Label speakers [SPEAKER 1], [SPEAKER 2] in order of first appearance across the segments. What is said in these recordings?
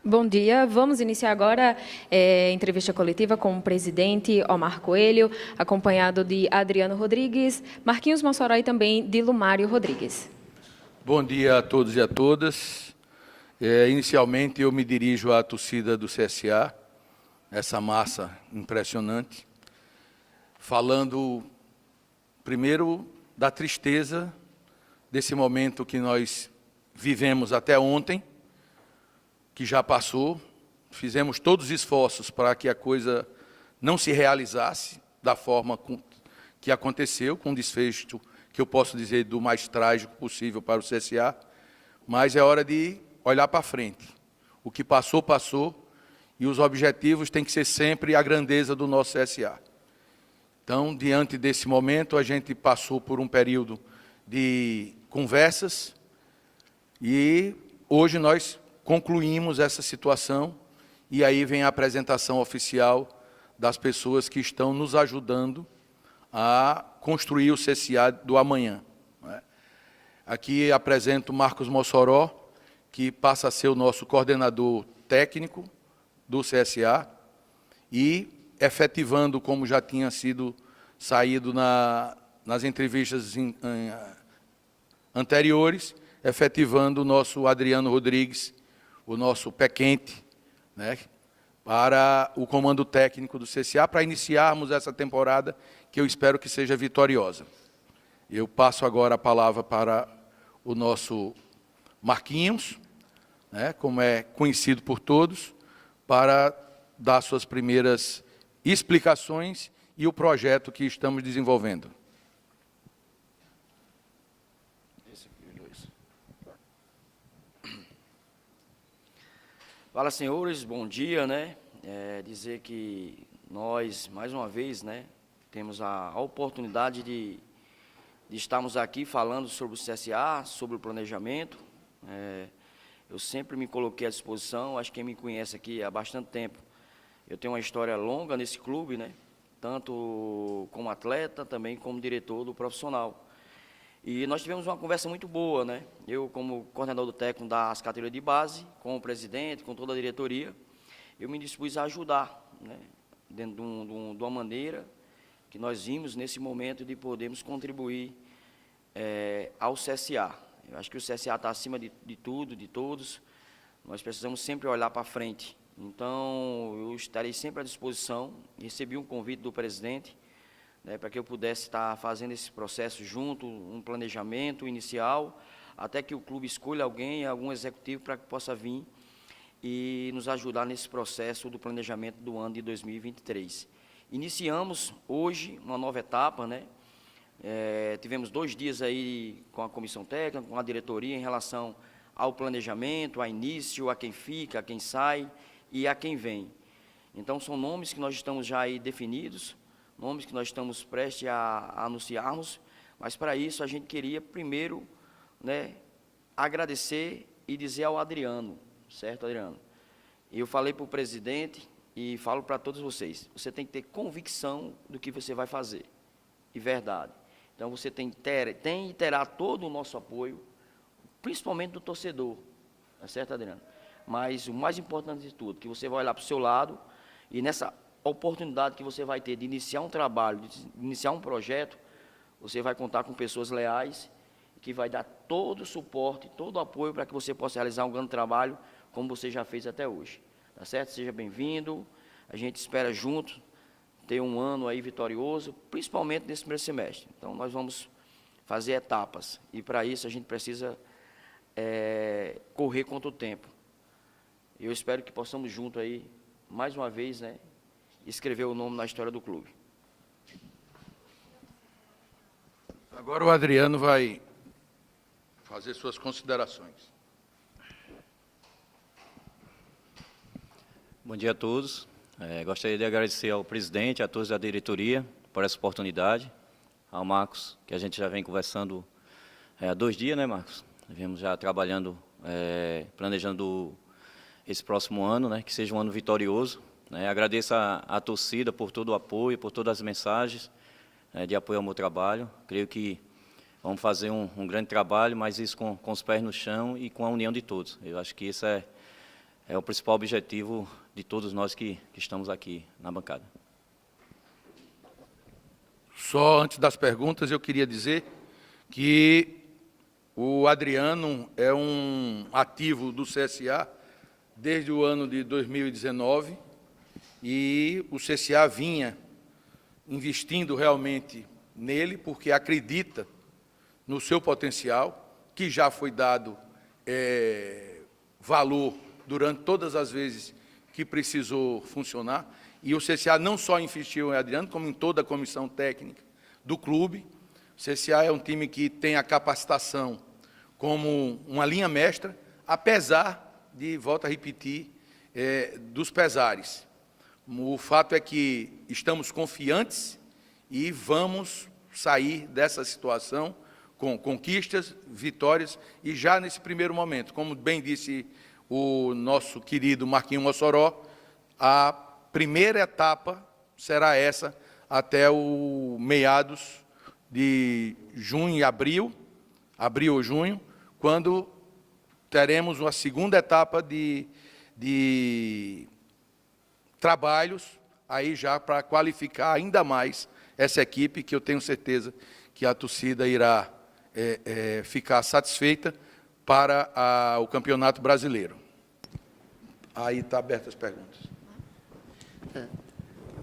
[SPEAKER 1] Bom dia, vamos iniciar agora a entrevista coletiva com o presidente Omar Coelho, acompanhado de Adriano Rodrigues, Marquinhos Mossoró e também de Lumário Rodrigues.
[SPEAKER 2] Bom dia a todos e a todas. Inicialmente, eu me dirijo à torcida do CSA, essa massa impressionante, falando primeiro da tristeza desse momento que nós vivemos até ontem, que já passou. Fizemos todos os esforços para que a coisa não se realizasse da forma que aconteceu, com um desfecho que eu posso dizer do mais trágico possível para o CSA, mas é hora de olhar para frente. O que passou, passou, e os objetivos têm que ser sempre a grandeza do nosso CSA. Então, diante desse momento, a gente passou por um período de conversas e hoje nós concluímos essa situação e aí vem a apresentação oficial das pessoas que estão nos ajudando a construir o CSA do amanhã. Aqui apresento Marcos Mossoró, que passa a ser o nosso coordenador técnico do CSA e efetivando, como já tinha sido saído nas entrevistas anteriores, efetivando o nosso Adriano Rodrigues, o nosso pé quente, para o comando técnico do CSA, para iniciarmos essa temporada, que eu espero que seja vitoriosa. Eu passo agora a palavra para o nosso Marquinhos, como é conhecido por todos, para dar suas primeiras explicações e o projeto que estamos desenvolvendo.
[SPEAKER 3] Fala, senhores, bom dia, dizer que nós, mais uma vez, temos a oportunidade de estarmos aqui falando sobre o CSA, sobre o planejamento. Eu sempre me coloquei à disposição, acho que quem me conhece aqui há bastante tempo, eu tenho uma história longa nesse clube, tanto como atleta, também como diretor do profissional. E nós tivemos uma conversa muito boa, Eu, como coordenador técnico das categorias de base, com o presidente, com toda a diretoria, eu me dispus a ajudar, dentro de uma maneira que nós vimos nesse momento de podermos contribuir ao CSA. Eu acho que o CSA está acima de tudo, de todos. Nós precisamos sempre olhar para frente. Então, eu estarei sempre à disposição. Recebi um convite do presidente, para que eu pudesse estar fazendo esse processo junto, um planejamento inicial, até que o clube escolha algum executivo, para que possa vir e nos ajudar nesse processo do planejamento do ano de 2023. Iniciamos hoje uma nova etapa, tivemos 2 dias aí com a comissão técnica, com a diretoria, em relação ao planejamento, a início, a quem fica, a quem sai e a quem vem. Então, são nomes que nós estamos já aí definidos, nomes que nós estamos prestes a anunciarmos, mas para isso a gente queria primeiro, agradecer e dizer ao Adriano, certo, Adriano? Eu falei para o presidente e falo para todos vocês, você tem que ter convicção do que você vai fazer, e verdade. Então você tem e terá todo o nosso apoio, principalmente do torcedor, tá certo, Adriano? Mas o mais importante de tudo, que você vai olhar para o seu lado e nessa oportunidade que você vai ter de iniciar um trabalho, de iniciar um projeto, você vai contar com pessoas leais, que vai dar todo o suporte, todo o apoio para que você possa realizar um grande trabalho, como você já fez até hoje. Tá certo? Seja bem-vindo, a gente espera junto ter um ano aí vitorioso, principalmente nesse primeiro semestre. Então, nós vamos fazer etapas, e para isso a gente precisa correr contra o tempo. Eu espero que possamos junto aí, mais uma vez, escrever o nome na história do clube.
[SPEAKER 2] Agora o Adriano vai fazer suas considerações.
[SPEAKER 4] Bom dia a todos. Gostaria de agradecer ao presidente, a todos da diretoria, por essa oportunidade. Ao Marcos, que a gente já vem conversando há 2 dias, Marcos? Vemos já trabalhando, planejando esse próximo ano, que seja um ano vitorioso. Agradeço à torcida por todo o apoio, por todas as mensagens de apoio ao meu trabalho. Creio que vamos fazer um grande trabalho, mas isso com os pés no chão e com a união de todos. Eu acho que isso é o principal objetivo de todos nós que estamos aqui na bancada.
[SPEAKER 2] Só antes das perguntas, eu queria dizer que o Adriano é um ativo do CSA desde o ano de 2019 e o CSA vinha investindo realmente nele porque acredita no seu potencial, que já foi dado valor durante todas as vezes que precisou funcionar. E o CSA não só investiu em Adriano, como em toda a comissão técnica do clube. O CSA é um time que tem a capacitação como uma linha mestra, apesar de, volto a repetir, dos pesares. O fato é que estamos confiantes e vamos sair dessa situação com conquistas, vitórias, e já nesse primeiro momento, como bem disse o nosso querido Marquinhos Mossoró, a primeira etapa será essa até o meados de junho e abril ou junho, quando teremos uma segunda etapa de trabalhos aí já para qualificar ainda mais essa equipe, que eu tenho certeza que a torcida irá ficar satisfeita para o Campeonato Brasileiro. Aí está abertas as perguntas.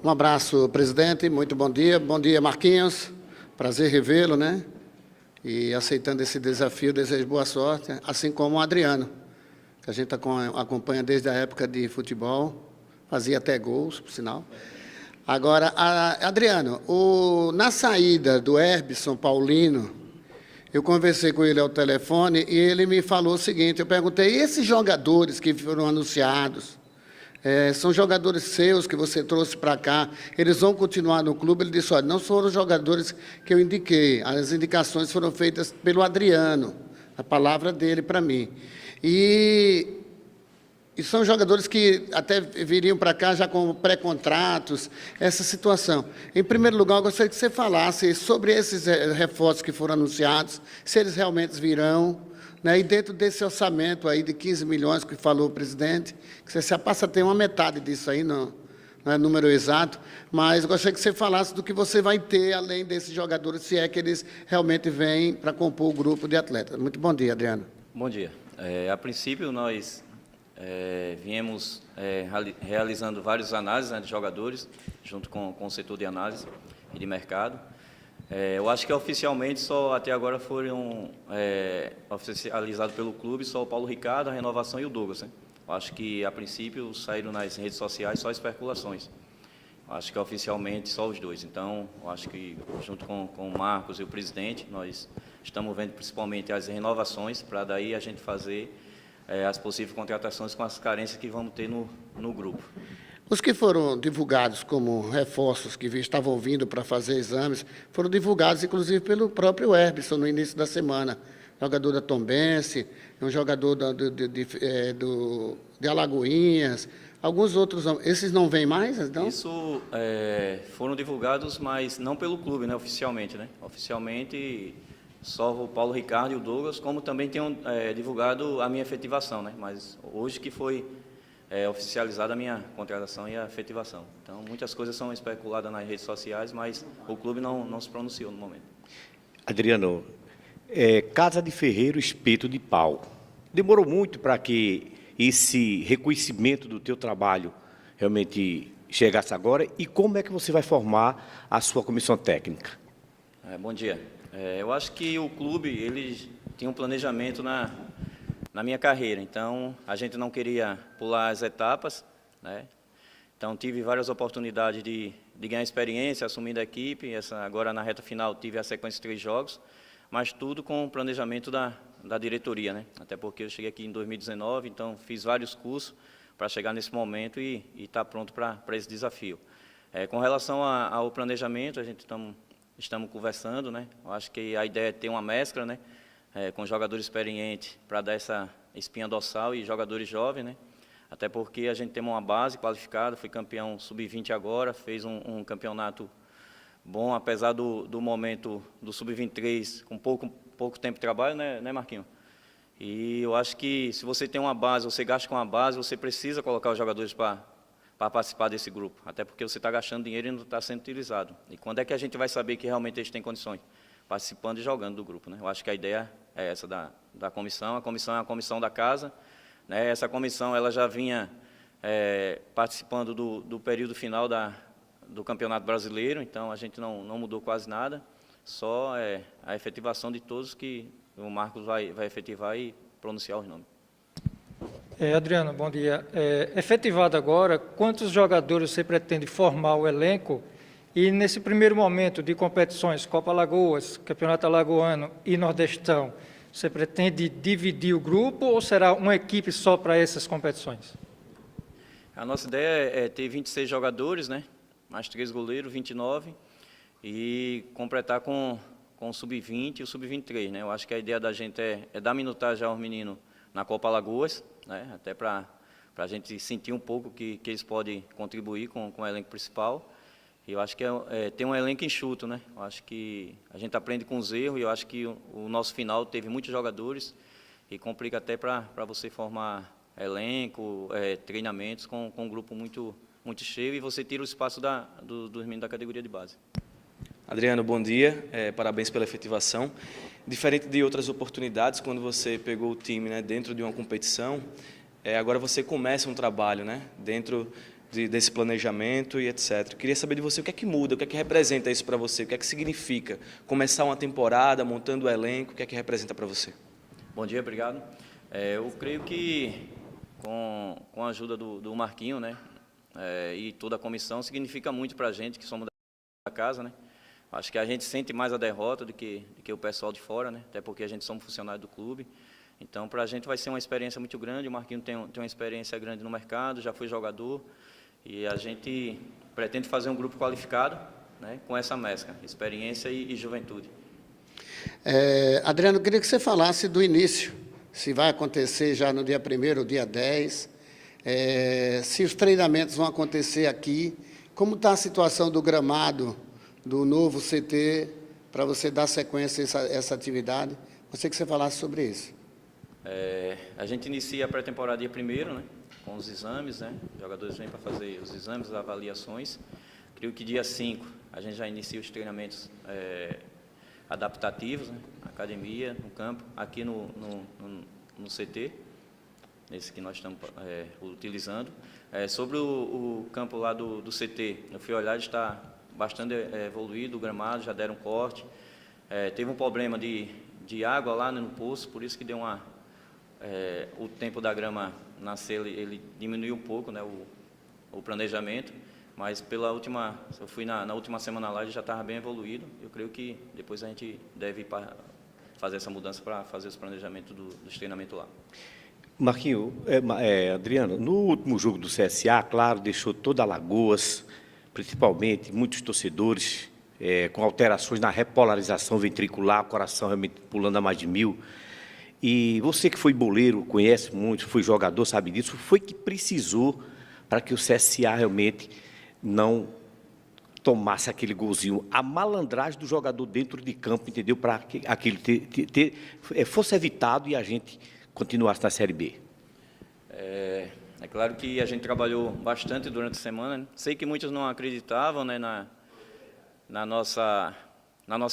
[SPEAKER 5] Um abraço, presidente, muito bom dia. Bom dia, Marquinhos. Prazer revê-lo, né? E aceitando esse desafio, desejo boa sorte, assim como o Adriano, que a gente acompanha desde a época de futebol, fazia até gols, por sinal. Agora, Adriano, na saída do Herbson Paulino, eu conversei com ele ao telefone e ele me falou o seguinte, eu perguntei, e esses jogadores que foram anunciados, são jogadores seus que você trouxe para cá, eles vão continuar no clube? Ele disse, olha, não foram os jogadores que eu indiquei, as indicações foram feitas pelo Adriano, a palavra dele para mim. E são jogadores que até viriam para cá já com pré-contratos, essa situação. Em primeiro lugar, eu gostaria que você falasse sobre esses reforços que foram anunciados, se eles realmente virão, né? E dentro desse orçamento aí de 15 milhões que falou o presidente, que você passa a ter uma metade disso aí, não é número exato, mas eu gostaria que você falasse do que você vai ter além desses jogadores, se é que eles realmente vêm para compor o grupo de atletas. Muito bom dia, Adriano.
[SPEAKER 4] Bom dia. A princípio, nós viemos realizando várias análises, né, de jogadores, junto com o setor de análise e de mercado. Eu acho que oficialmente só até agora foram oficializados pelo clube só o Paulo Ricardo, a Renovação e o Douglas, né? Eu acho que, a princípio, saíram nas redes sociais só especulações. Eu acho que oficialmente só os dois. Então, eu acho que, junto com o Marcos e o presidente, nós estamos vendo principalmente as renovações, para daí a gente fazer as possíveis contratações com as carências que vamos ter no grupo.
[SPEAKER 5] Os que foram divulgados como reforços que estavam vindo para fazer exames, foram divulgados, inclusive, pelo próprio Herbson, no início da semana. Jogador da Tombense, um jogador de Alagoinhas, alguns outros. Esses não vêm mais, não?
[SPEAKER 4] Isso foram divulgados, mas não pelo clube, né, oficialmente. Né? Oficialmente, só o Paulo Ricardo e o Douglas, como também tenham divulgado a minha efetivação, né? Mas hoje que foi oficializada a minha contratação e a efetivação. Então, muitas coisas são especuladas nas redes sociais, mas o clube não se pronunciou no momento.
[SPEAKER 6] Adriano, Casa de Ferreiro, Espeto de Pau. Demorou muito para que esse reconhecimento do teu trabalho realmente chegasse agora? E como é que você vai formar a sua comissão técnica?
[SPEAKER 4] Bom dia. Eu acho que o clube ele tinha um planejamento na minha carreira, então a gente não queria pular as etapas, né? Então tive várias oportunidades de ganhar experiência, assumindo a equipe. Agora na reta final tive a sequência de 3 jogos, mas tudo com o planejamento da diretoria, né? Até porque eu cheguei aqui em 2019, então fiz vários cursos para chegar nesse momento e estar pronto para esse desafio. Com relação ao planejamento, a gente estamos conversando, né? Eu acho que a ideia é ter uma mescla, né? Com jogadores experientes para dar essa espinha dorsal e jogadores jovens, né? Até porque a gente tem uma base qualificada, fui campeão sub-20 agora, fez um campeonato bom, apesar do momento do sub-23 com pouco tempo de trabalho, né, Marquinhos? E eu acho que se você tem uma base, você gasta com uma base, você precisa colocar os jogadores para participar desse grupo, até porque você está gastando dinheiro e não está sendo utilizado. E quando é que a gente vai saber que realmente eles têm condições? Participando e jogando do grupo, né? Eu acho que a ideia é essa da comissão. A comissão é a comissão da casa, né? Essa comissão ela já vinha participando do período final do Campeonato Brasileiro, então a gente não mudou quase nada, só a efetivação de todos que o Marcos vai efetivar e pronunciar os nomes.
[SPEAKER 7] Adriano, bom dia. Efetivado agora, quantos jogadores você pretende formar o elenco? E nesse primeiro momento de competições, Copa Alagoas, Campeonato Alagoano e Nordestão, você pretende dividir o grupo ou será uma equipe só para essas competições?
[SPEAKER 4] A nossa ideia é ter 26 jogadores, né? Mais 3 goleiros, 29, e completar com o Sub-20 e o Sub-23, né? Eu acho que a ideia da gente é dar minutagem aos meninos na Copa Alagoas, né? Até para a gente sentir um pouco que eles podem contribuir com o elenco principal. E eu acho que tem um elenco enxuto, né? Eu acho que a gente aprende com os erros e eu acho que o nosso final teve muitos jogadores e complica até para você formar elenco, treinamentos com um grupo muito cheio e você tira o espaço dos meninos da categoria de base.
[SPEAKER 8] Adriano, bom dia, parabéns pela efetivação. Diferente de outras oportunidades, quando você pegou o time, né, dentro de uma competição, agora você começa um trabalho, né, dentro desse planejamento e etc. Queria saber de você o que é que muda, o que é que representa isso para você, o que é que significa começar uma temporada, montando o elenco, o que é que representa para você? Bom dia, obrigado.
[SPEAKER 4] Eu creio que com a ajuda do Marquinho, né, e toda a comissão, significa muito para a gente que somos da casa, né? Acho que a gente sente mais a derrota do que o pessoal de fora, né? Até porque a gente somos funcionários do clube. Então, para a gente vai ser uma experiência muito grande. O Marquinho tem uma experiência grande no mercado, já foi jogador. E a gente pretende fazer um grupo qualificado, né, com essa mescla, experiência e juventude.
[SPEAKER 5] Adriano, eu queria que você falasse do início, se vai acontecer já no dia 1º ou dia 10, se os treinamentos vão acontecer aqui, como está a situação do gramado, do novo CT, para você dar sequência a essa atividade. Gostaria que você falasse sobre isso.
[SPEAKER 4] A gente inicia a pré-temporada dia 1º, né, com os exames, né, os jogadores vêm para fazer os exames, as avaliações. Creio que dia 5 a gente já inicia os treinamentos adaptativos, né, na academia, no campo, aqui no CT, esse que nós estamos utilizando. Sobre o campo lá do CT, eu fui olhar, ele está bastante evoluído, o gramado, já deram corte. Teve um problema de água lá, né, no poço, por isso que deu o tempo da grama nascer, ele diminuiu um pouco, né, o planejamento, mas eu fui na última semana lá, ele já estava bem evoluído. Eu creio que depois a gente deve fazer essa mudança para fazer os planejamentos dos treinamentos lá.
[SPEAKER 6] Marquinho, Adriano, no último jogo do CSA, claro, deixou toda Alagoas, principalmente muitos torcedores, com alterações na repolarização ventricular, o coração realmente pulando a mais de 1000. E você que foi boleiro, conhece muito, foi jogador, sabe disso, foi que precisou para que o CSA realmente não tomasse aquele golzinho. A malandragem do jogador dentro de campo, entendeu? Para que aquilo fosse evitado e a gente continuasse na Série B.
[SPEAKER 4] É claro que a gente trabalhou bastante durante a semana, né? Sei que muitos não acreditavam, né, na nossa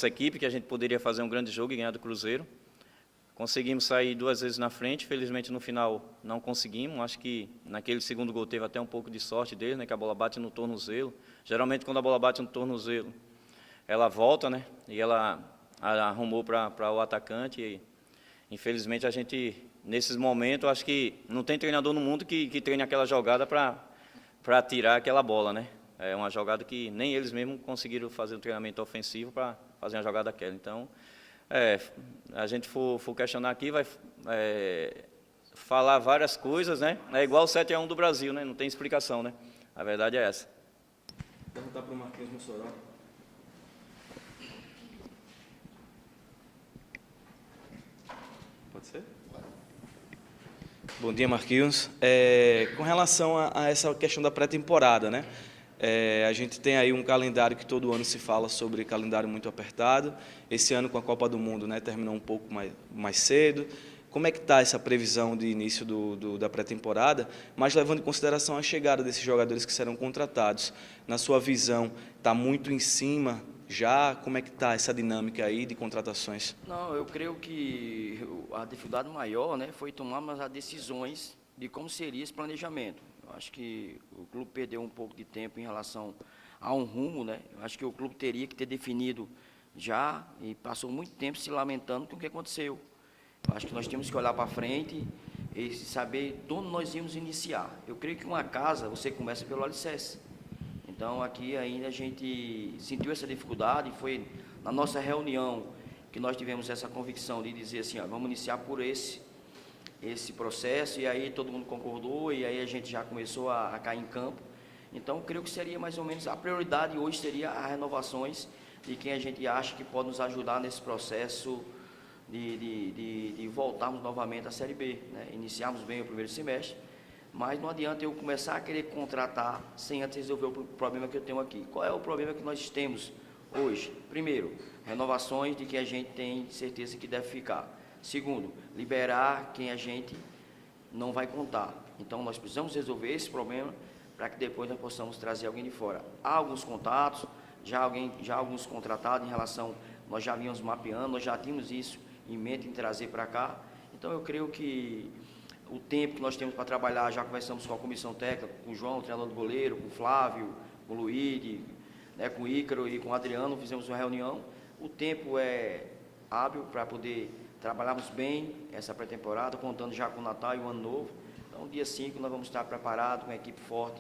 [SPEAKER 4] equipe, que a gente poderia fazer um grande jogo e ganhar do Cruzeiro. Conseguimos sair 2 vezes na frente, felizmente no final não conseguimos. Acho que naquele segundo gol teve até um pouco de sorte dele, né, que a bola bate no tornozelo. Geralmente quando a bola bate no tornozelo, ela volta, né, e ela arrumou para o atacante. E, infelizmente a gente, nesses momentos, acho que não tem treinador no mundo que treine aquela jogada para tirar aquela bola, né. É uma jogada que nem eles mesmos conseguiram fazer um treinamento ofensivo para fazer uma jogada daquela. Então, a gente for questionar aqui, vai falar várias coisas, né? É igual o 7-1 do Brasil, né? Não tem explicação, né? A verdade é essa.
[SPEAKER 8] Vou perguntar para o Marquinhos Mossoró. Pode ser? Bom dia, Marquinhos. Com relação a essa questão da pré-temporada, né? A gente tem aí um calendário que todo ano se fala sobre calendário muito apertado. Esse ano, com a Copa do Mundo, né, terminou um pouco mais cedo. Como é que está essa previsão de início da pré-temporada, mas levando em consideração a chegada desses jogadores que serão contratados? Na sua visão, está muito em cima já? Como é que está essa dinâmica aí de contratações?
[SPEAKER 3] Não, eu creio que a dificuldade maior, né, foi tomarmos as decisões de como seria esse planejamento. Eu acho que o clube perdeu um pouco de tempo em relação a um rumo, né? Eu acho que o clube teria que ter definido já e passou muito tempo se lamentando com o que aconteceu. Eu acho que nós temos que olhar para frente e saber de onde nós íamos iniciar. Eu creio que uma casa, você começa pelo alicerce. Então, aqui ainda a gente sentiu essa dificuldade, foi na nossa reunião que nós tivemos essa convicção de dizer assim, ó, vamos iniciar por esse processo, e aí todo mundo concordou, e aí a gente já começou a cair em campo. Então, eu creio que seria mais ou menos, a prioridade hoje seria as renovações de quem a gente acha que pode nos ajudar nesse processo de voltarmos novamente à Série B, né? Iniciarmos bem o primeiro semestre, mas não adianta eu começar a querer contratar sem antes resolver o problema que eu tenho aqui. Qual é o problema que nós temos hoje? Primeiro, renovações de quem a gente tem certeza que deve ficar. Segundo, liberar quem a gente não vai contar. Então, nós precisamos resolver esse problema para que depois nós possamos trazer alguém de fora. Há alguns contatos, já alguns contratados em relação, nós já vínhamos mapeando, nós já tínhamos isso em mente em trazer para cá. Então, eu creio que o tempo que nós temos para trabalhar, já conversamos com a comissão técnica, com o João, o treinador do goleiro, com o Flávio, com o Luíde, né, com o Ícaro e com o Adriano, fizemos uma reunião. O tempo é hábil para poder trabalharmos bem essa pré-temporada, contando já com o Natal e o Ano Novo. Então, dia 5 nós vamos estar preparados, com uma equipe forte.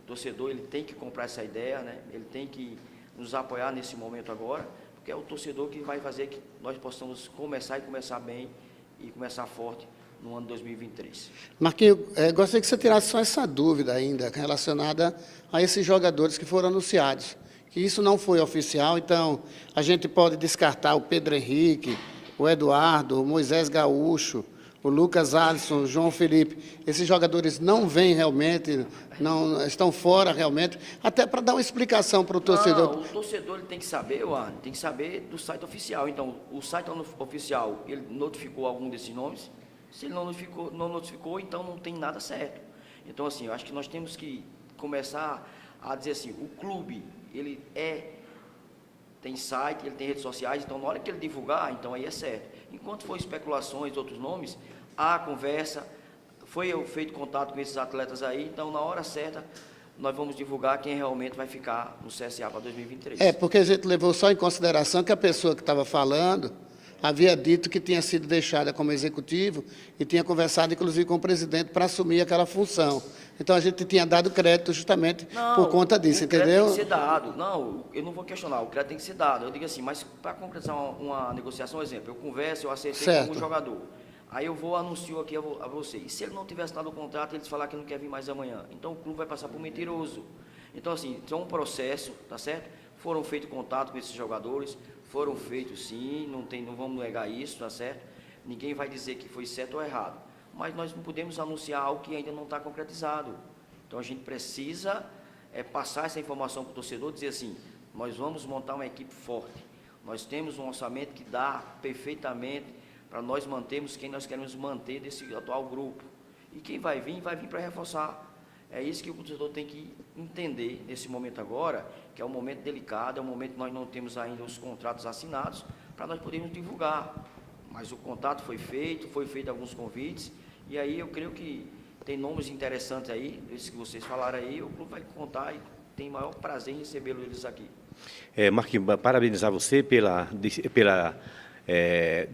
[SPEAKER 3] O torcedor ele tem que comprar essa ideia, né? Ele tem que nos apoiar nesse momento agora, porque é o torcedor que vai fazer que nós possamos começar bem e começar forte no ano 2023.
[SPEAKER 5] Marquinhos, gostaria que você tirasse só essa dúvida ainda relacionada a esses jogadores que foram anunciados, que isso não foi oficial, então a gente pode descartar o Pedro Henrique, o Eduardo, o Moisés Gaúcho, o Lucas Alisson, o João Felipe. Esses jogadores não vêm realmente, não estão fora realmente, até para dar uma explicação para o torcedor.
[SPEAKER 3] Não, o torcedor ele tem que saber, tem que saber do site oficial. Então, o site oficial, ele notificou algum desses nomes? Se ele não notificou, então não tem nada certo. Então, assim, eu acho que nós temos que começar a dizer assim, o clube, ele tem site, ele tem redes sociais, então na hora que ele divulgar, então aí é certo. Enquanto for especulações, outros nomes, há conversa, foi feito contato com esses atletas aí, então na hora certa nós vamos divulgar quem realmente vai ficar no CSA para 2023.
[SPEAKER 5] Porque a gente levou só em consideração que a pessoa que estava falando havia dito que tinha sido deixada como executivo e tinha conversado, inclusive, com o presidente para assumir aquela função. Então, a gente tinha dado crédito justamente por conta disso, entendeu?
[SPEAKER 3] O crédito tem que ser dado. Não, eu não vou questionar, o crédito tem que ser dado. Eu digo assim, mas para concretizar uma negociação, por exemplo, eu converso, eu acertei com um jogador. Aí eu anuncio aqui a você. E se ele não tivesse dado o contrato, ele falar que não quer vir mais amanhã. Então, o clube vai passar por mentiroso. Então, assim, é um processo, tá certo? Foram feitos contatos com esses jogadores, foram feitos sim, não vamos negar isso, tá certo? Ninguém vai dizer que foi certo ou errado, mas nós não podemos anunciar algo que ainda não está concretizado. Então a gente precisa passar essa informação para o torcedor, dizer assim, nós vamos montar uma equipe forte, nós temos um orçamento que dá perfeitamente para nós mantermos quem nós queremos manter desse atual grupo. E quem vai vir para reforçar. É isso que o torcedor tem que entender nesse momento agora, que é um momento delicado, é um momento que nós não temos ainda os contratos assinados, para nós podermos divulgar. Mas o contato foi feito alguns convites, e aí eu creio que tem nomes interessantes aí, esses que vocês falaram aí, o clube vai contar e tem maior prazer em recebê-los aqui.
[SPEAKER 6] Marquinhos, parabenizar você pela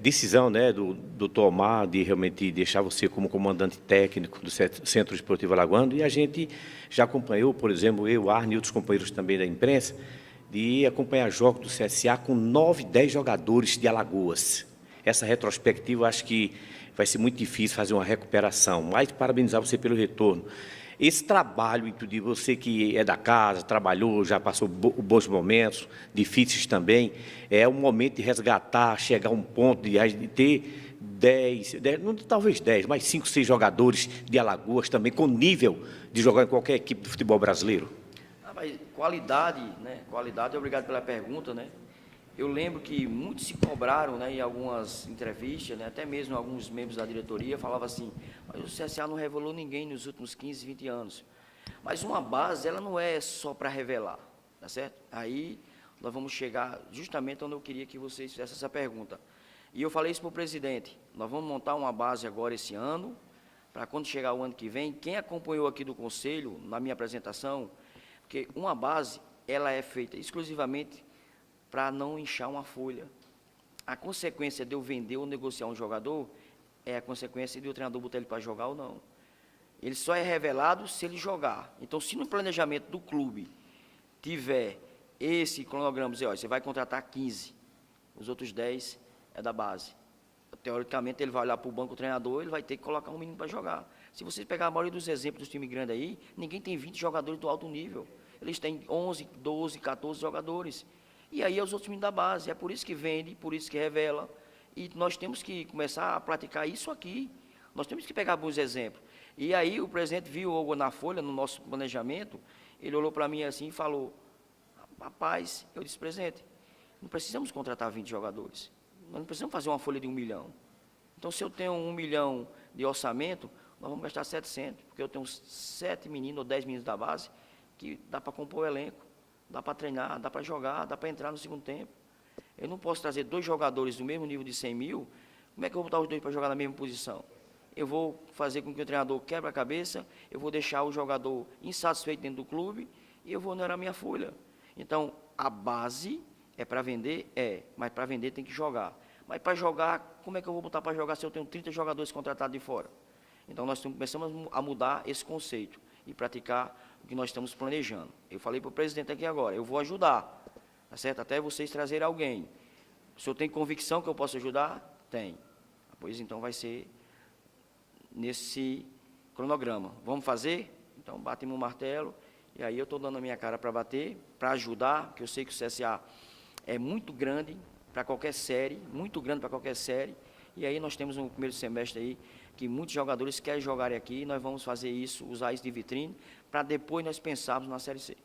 [SPEAKER 6] decisão, né, do Dr. Omar de realmente deixar você como comandante técnico do Centro Esportivo Alagoano, e a gente já acompanhou, por exemplo, eu, Arne e outros companheiros também da imprensa, de acompanhar jogos do CSA com 9, 10 jogadores de Alagoas. Essa retrospectiva, acho que vai ser muito difícil fazer uma recuperação, mas parabenizar você pelo retorno. Esse trabalho de você que é da casa, trabalhou, já passou bons momentos, difíceis também, é um momento de resgatar, chegar a um ponto de ter 10, talvez 10, mas 5, 6 jogadores de Alagoas também, com nível de jogar em qualquer equipe do futebol brasileiro.
[SPEAKER 3] Rapaz, qualidade, né? Qualidade, obrigado pela pergunta, né? Eu lembro que muitos se cobraram, né, em algumas entrevistas, né, até mesmo alguns membros da diretoria falavam assim, mas o CSA não revelou ninguém nos últimos 15, 20 anos. Mas uma base, ela não é só para revelar, tá certo? Aí nós vamos chegar justamente onde eu queria que vocês fizessem essa pergunta. E eu falei isso para o presidente, nós vamos montar uma base agora esse ano, para quando chegar o ano que vem, quem acompanhou aqui do Conselho, na minha apresentação, porque uma base, ela é feita exclusivamente para não inchar uma folha. A consequência de eu vender ou negociar um jogador é a consequência de o treinador botar ele para jogar ou não. Ele só é revelado se ele jogar. Então, se no planejamento do clube tiver esse cronograma, dizer, ó, você vai contratar 15, os outros 10 é da base. Teoricamente, ele vai olhar para o banco do treinador, ele vai ter que colocar um menino para jogar. Se vocês pegarem a maioria dos exemplos dos times grandes aí, ninguém tem 20 jogadores do alto nível. Eles têm 11, 12, 14 jogadores. E aí é os outros meninos da base, é por isso que vende, por isso que revela. E nós temos que começar a praticar isso aqui. Nós temos que pegar bons exemplos. E aí o presidente viu algo na folha, no nosso planejamento, ele olhou para mim assim e falou, rapaz, eu disse, presidente, não precisamos contratar 20 jogadores. Nós não precisamos fazer uma folha de 1 milhão. Então, se eu tenho 1 milhão de orçamento, nós vamos gastar 700, porque eu tenho 7 meninos ou 10 meninos da base que dá para compor o elenco. Dá para treinar, dá para jogar, dá para entrar no segundo tempo. Eu não posso trazer 2 jogadores do mesmo nível de 100 mil, como é que eu vou botar os 2 para jogar na mesma posição? Eu vou fazer com que o treinador quebre a cabeça, eu vou deixar o jogador insatisfeito dentro do clube e eu vou onerar a minha folha. Então, a base é para vender? É, mas para vender tem que jogar. Mas para jogar, como é que eu vou botar para jogar se eu tenho 30 jogadores contratados de fora? Então, nós começamos a mudar esse conceito e praticar o que nós estamos planejando. Eu falei para o presidente aqui agora, eu vou ajudar, tá certo? Até vocês trazerem alguém. O senhor tem convicção que eu posso ajudar? Tem. Pois então vai ser nesse cronograma. Vamos fazer? Então batemos o martelo, e aí eu estou dando a minha cara para bater, para ajudar, porque eu sei que o CSA é muito grande para qualquer série, muito grande para qualquer série, e aí nós temos um primeiro semestre aí, que muitos jogadores querem jogar aqui, nós vamos fazer isso, usar isso de vitrine, para depois nós pensarmos na Série C.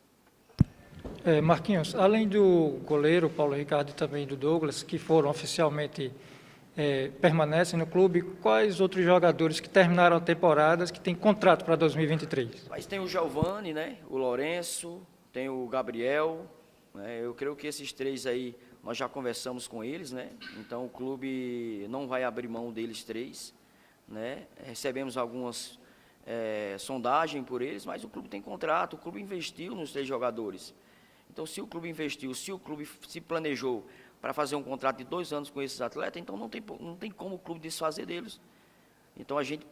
[SPEAKER 7] Marquinhos, além do goleiro Paulo Ricardo e também do Douglas, que foram oficialmente permanecem no clube, quais outros jogadores que terminaram a temporada, que têm contrato para 2023?
[SPEAKER 3] Mas tem o Giovani, né, o Lourenço, tem o Gabriel, né, eu creio que esses 3 aí, nós já conversamos com eles, né, então o clube não vai abrir mão deles 3, né, recebemos algumas sondagens por eles, mas o clube tem contrato, o clube investiu nos 3 jogadores. Então, se o clube investiu, se o clube se planejou para fazer um contrato de 2 anos com esses atletas, então não tem como o clube desfazer deles. Então, a gente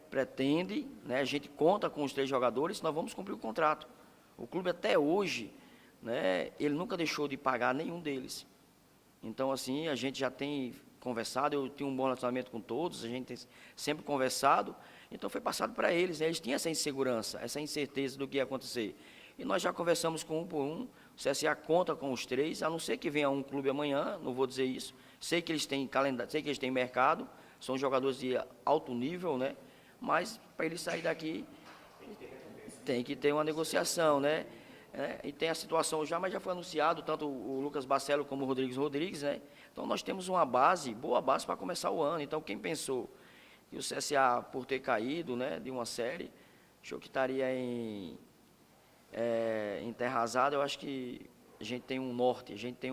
[SPEAKER 3] pretende, né, a gente conta com os 3 jogadores, nós vamos cumprir o contrato. O clube até hoje, né, ele nunca deixou de pagar nenhum deles. Então, assim, a gente já tem conversado, eu tenho um bom relacionamento com todos, a gente tem sempre conversado, então foi passado para eles, né, eles tinham essa insegurança, essa incerteza do que ia acontecer. E nós já conversamos com um por um, o CSA conta com os 3, a não ser que venha um clube amanhã, não vou dizer isso, sei que eles têm calendário, sei que eles têm mercado, são jogadores de alto nível, né, mas para eles sair daqui tem que ter uma negociação, né, e tem a situação já, mas já foi anunciado, tanto o Lucas Barcelo como o Rodrigues, né, então nós temos uma base, boa base para começar o ano. Então quem pensou que o CSA, por ter caído, né, de uma série, achou que estaria em terra arrasada, eu acho que a gente tem um norte, a gente tem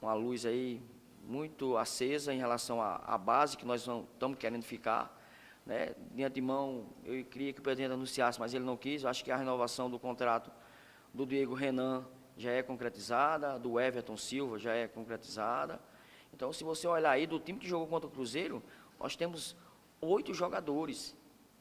[SPEAKER 3] uma luz aí muito acesa em relação à base que nós não estamos querendo ficar, né? De antemão, eu queria que o presidente anunciasse, mas ele não quis. Eu acho que a renovação do contrato do Diego Renan já é concretizada, do Everton Silva já é concretizada. Então, se você olhar aí, do time que jogou contra o Cruzeiro, nós temos 8 jogadores.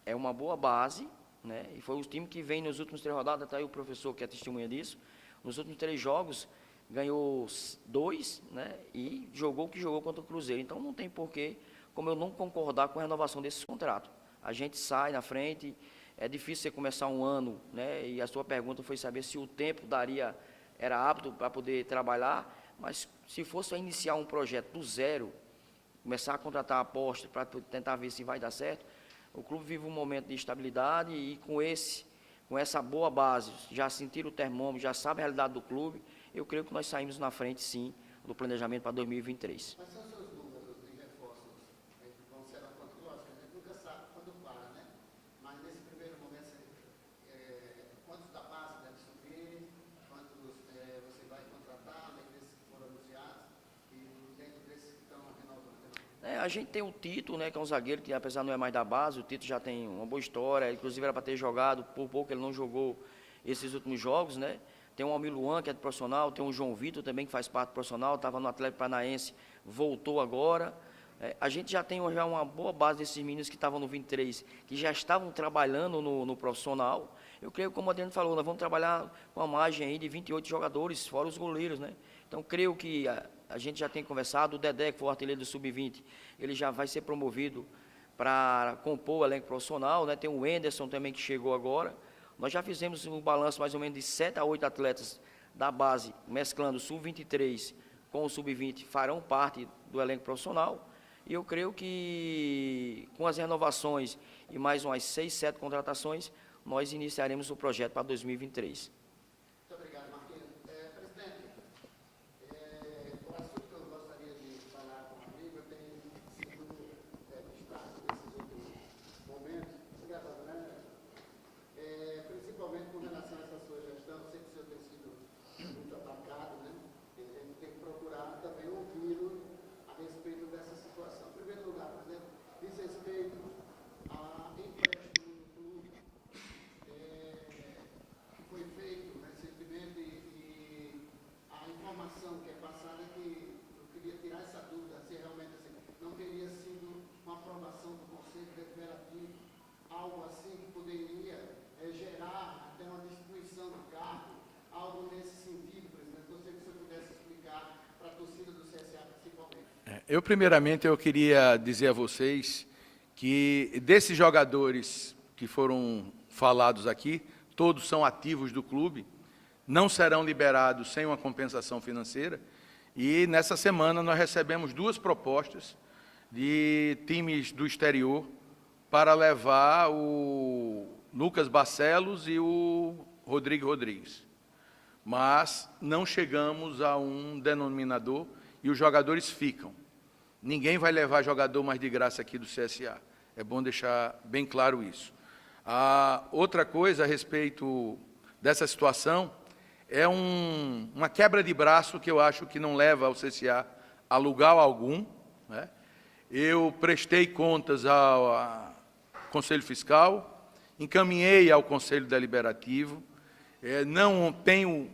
[SPEAKER 3] É uma boa base, né? E foi o time que vem nos últimos 3 rodadas, está aí o professor que é testemunha disso, nos últimos 3 jogos, ganhou 2, né? E jogou o que jogou contra o Cruzeiro. Então, não tem porquê, como eu não concordar com a renovação desse contrato. A gente sai na frente, é difícil você começar um ano, né? E a sua pergunta foi saber se o tempo era apto para poder trabalhar, mas se fosse iniciar um projeto do zero, começar a contratar aposta para tentar ver se vai dar certo, o clube vive um momento de estabilidade e com com essa boa base, já sentiram o termômetro, já sabem a realidade do clube, eu creio que nós saímos na frente, sim, do planejamento para 2023.
[SPEAKER 5] Quais são os seus números de reforços? Vão ser quanto, lógico, a gente nunca sabe quando para, né? Mas nesse primeiro momento, quantos da base deve subir, quantos você vai contratar, além desses que foram anunciados, e dentro desses que estão renovando?
[SPEAKER 3] A gente tem o Tito, né, que é um zagueiro que, apesar de não é mais da base, o Tito já tem uma boa história, inclusive era para ter jogado, por pouco ele não jogou esses últimos jogos, né? Tem o Almir Luan, que é profissional, tem o João Vitor também, que faz parte do profissional, estava no Atlético Paranaense, voltou agora. A gente já tem já uma boa base desses meninos que estavam no 23, que já estavam trabalhando no profissional. Eu creio, como o Adriano falou, nós vamos trabalhar com a margem aí de 28 jogadores, fora os goleiros, né? Então, creio que a gente já tem conversado, o Dedé, que foi o artilheiro do Sub-20, ele já vai ser promovido para compor o elenco profissional, né? Tem o Wenderson também, que chegou agora. Nós já fizemos um balanço mais ou menos de 7 a 8 atletas da base, mesclando o Sub-23 com o Sub-20, farão parte do elenco profissional. E eu creio que, com as renovações e mais umas 6, 7 contratações, nós iniciaremos o projeto para 2023.
[SPEAKER 5] Muito obrigado, Marquinhos. Presidente, o assunto que eu gostaria de falar com a amigo, eu tenho sido destaque nesses últimos momentos, obrigado, né? Principalmente com relação a essa sua gestão, eu sei que o senhor tem sido muito atacado, né? A gente tem que procurar também ouvi-lo a respeito dessa situação. Em primeiro lugar, por exemplo, diz respeito a empréstimo no clube, que foi feito recentemente, e a informação que é passada é que eu queria tirar essa dúvida, se realmente assim, não teria sido uma aprovação do Conselho Deliberativo, algo assim que poderia gerar até uma destruição do cargo, algo nesse sentido, presidente. Gostaria que o senhor pudesse explicar para a torcida do CSA principalmente.
[SPEAKER 2] Primeiramente, eu queria dizer a vocês que desses jogadores que foram falados aqui, todos são ativos do clube, não serão liberados sem uma compensação financeira, e nessa semana nós recebemos 2 propostas de times do exterior para levar o Lucas Barcelos e o Rodrigo Rodrigues. Mas não chegamos a um denominador e os jogadores ficam. Ninguém vai levar jogador mais de graça aqui do CSA. É bom deixar bem claro isso. A outra coisa a respeito dessa situação é uma quebra de braço que eu acho que não leva ao CSA a lugar algum, né? Eu prestei contas ao Conselho Fiscal, encaminhei ao Conselho Deliberativo, não tenho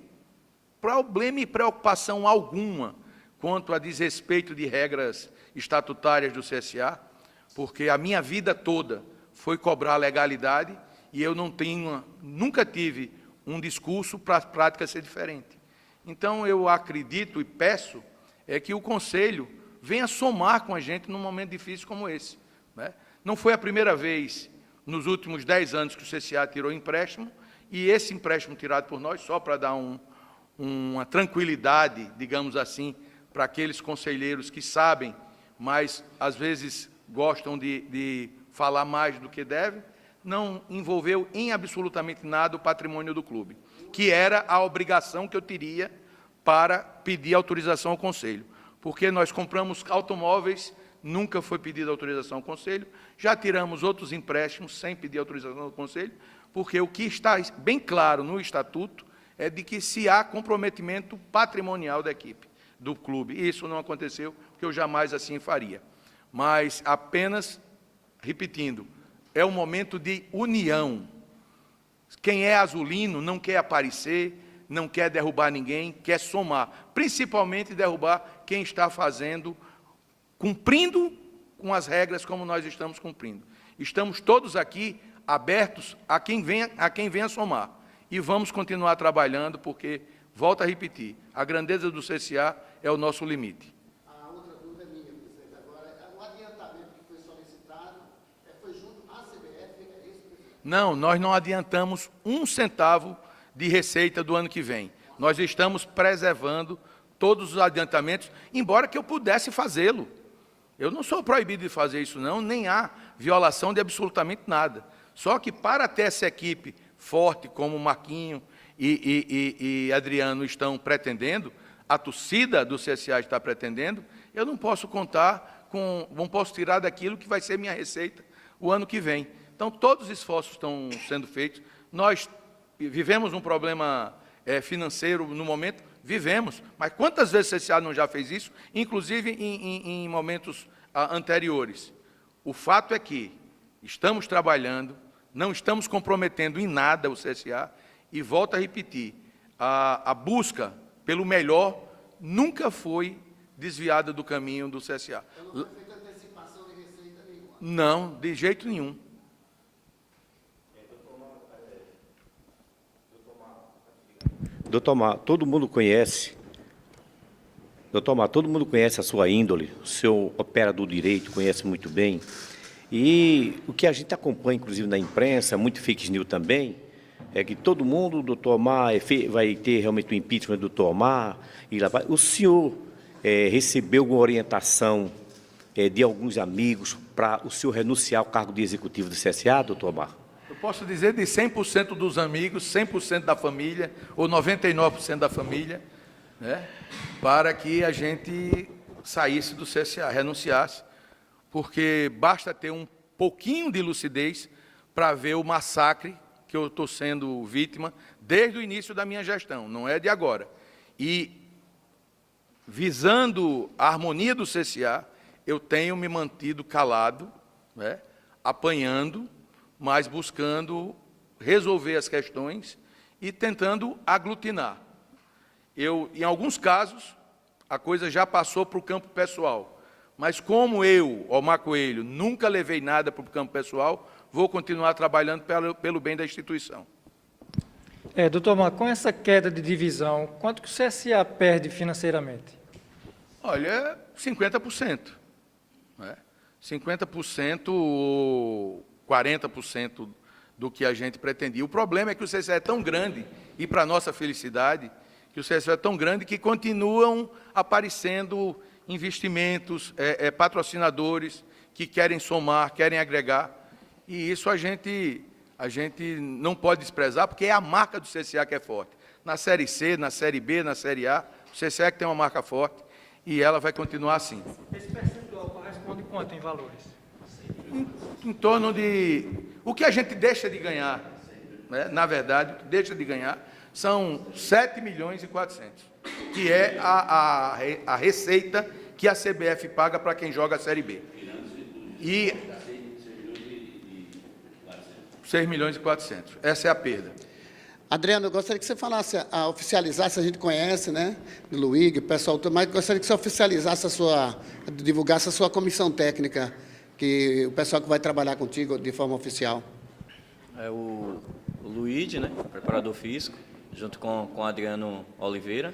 [SPEAKER 2] problema e preocupação alguma quanto a desrespeito de regras estatutárias do CSA, porque a minha vida toda foi cobrar legalidade e eu nunca tive um discurso para a prática ser diferente. Então, eu acredito e peço que o Conselho venha somar com a gente num momento difícil como esse, né? Não foi a primeira vez nos últimos 10 anos que o CSA tirou empréstimo, e esse empréstimo tirado por nós, só para dar uma tranquilidade, digamos assim, para aqueles conselheiros que sabem, mas às vezes gostam de falar mais do que devem, não envolveu em absolutamente nada o patrimônio do clube, que era a obrigação que eu teria para pedir autorização ao Conselho. Porque nós compramos automóveis, nunca foi pedida autorização ao Conselho, já tiramos outros empréstimos sem pedir autorização ao Conselho, porque o que está bem claro no Estatuto é de que se há comprometimento patrimonial da equipe, do clube. E isso não aconteceu, porque eu jamais assim faria. Mas apenas, repetindo, é um momento de união. Quem é azulino não quer aparecer, não quer derrubar ninguém, quer somar, principalmente derrubar quem está cumprindo com as regras como nós estamos cumprindo. Estamos todos aqui abertos a quem venha somar. E vamos continuar trabalhando, porque, volto a repetir, a grandeza do CSA é o nosso limite.
[SPEAKER 5] A outra dúvida é minha, presidente. Agora, o adiantamento que foi solicitado foi junto à CBF, é isso, presidente?
[SPEAKER 2] Não, nós não adiantamos 1 centavo de receita do ano que vem. Nós estamos preservando todos os adiantamentos, embora que eu pudesse fazê-lo. Eu não sou proibido de fazer isso, não, nem há violação de absolutamente nada. Só que, para ter essa equipe forte como Marquinho e Adriano estão pretendendo, a torcida do CSA está pretendendo, eu não posso contar com, não posso tirar daquilo que vai ser minha receita o ano que vem. Então, todos os esforços estão sendo feitos. Nós vivemos um problema financeiro no momento, vivemos, mas quantas vezes o CSA não já fez isso, inclusive em momentos anteriores? O fato é que estamos trabalhando, não estamos comprometendo em nada o CSA, e volto a repetir, a busca pelo melhor nunca foi desviada do caminho do CSA.
[SPEAKER 5] Então não foi feita antecipação de receita nenhuma?
[SPEAKER 2] Não, de jeito nenhum.
[SPEAKER 6] Doutor Mar, todo mundo conhece. Doutor Mar, todo mundo conhece a sua índole, o seu opera do direito, conhece muito bem. E o que a gente acompanha, inclusive, na imprensa, muito fake news também, é que todo mundo, o doutor Mar, vai ter realmente o impeachment do doutor Mar. E lá vai. O senhor recebeu alguma orientação de alguns amigos para o senhor renunciar ao cargo de executivo do CSA, doutor Mar?
[SPEAKER 2] Eu posso dizer de 100% dos amigos, 100% da família, ou 99% da família, né, para que a gente saísse do CSA, renunciasse, porque basta ter um pouquinho de lucidez para ver o massacre que eu estou sendo vítima desde o início da minha gestão, não é de agora. E, visando a harmonia do CSA, eu tenho me mantido calado, né, apanhando, mas buscando resolver as questões e tentando aglutinar. Em alguns casos, a coisa já passou para o campo pessoal, mas como eu, Omar Coelho, nunca levei nada para o campo pessoal, vou continuar trabalhando pelo bem da instituição.
[SPEAKER 7] Doutor Omar, com essa queda de divisão, quanto que o CSA perde financeiramente?
[SPEAKER 2] Olha, 50%. Né? 50% ou 40% do que a gente pretendia. O problema é que o CSA é tão grande, e para nossa felicidade, que o CSA é tão grande que continuam aparecendo investimentos, patrocinadores que querem somar, querem agregar, e isso a gente não pode desprezar, porque é a marca do CSA que é forte. Na Série C, na Série B, na Série A, o CSA é que tem uma marca forte, e ela vai continuar assim.
[SPEAKER 7] Esse percentual corresponde quanto em valores?
[SPEAKER 2] Em torno de... O que a gente deixa de ganhar, né, na verdade, o que deixa de ganhar são 7 milhões e 400, que é a receita que a CBF paga para quem joga a Série B. E 6 milhões e 400. Essa é a perda.
[SPEAKER 5] Adriano, eu gostaria que você falasse, oficializasse, a gente conhece, né, do Luigi, o pessoal todo, mas gostaria que você oficializasse divulgasse a sua comissão técnica, que o pessoal que vai trabalhar contigo de forma oficial.
[SPEAKER 4] É o Luigi, né, preparador físico, junto com Adriano Oliveira.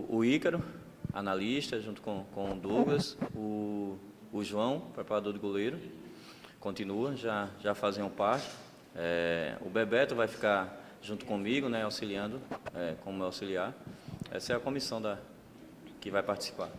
[SPEAKER 4] O Ícaro, analista, junto com o Douglas. O João, preparador de goleiro, continua, já faziam parte. O Bebeto vai ficar junto comigo, né, auxiliando, como auxiliar. Essa é a comissão que vai participar.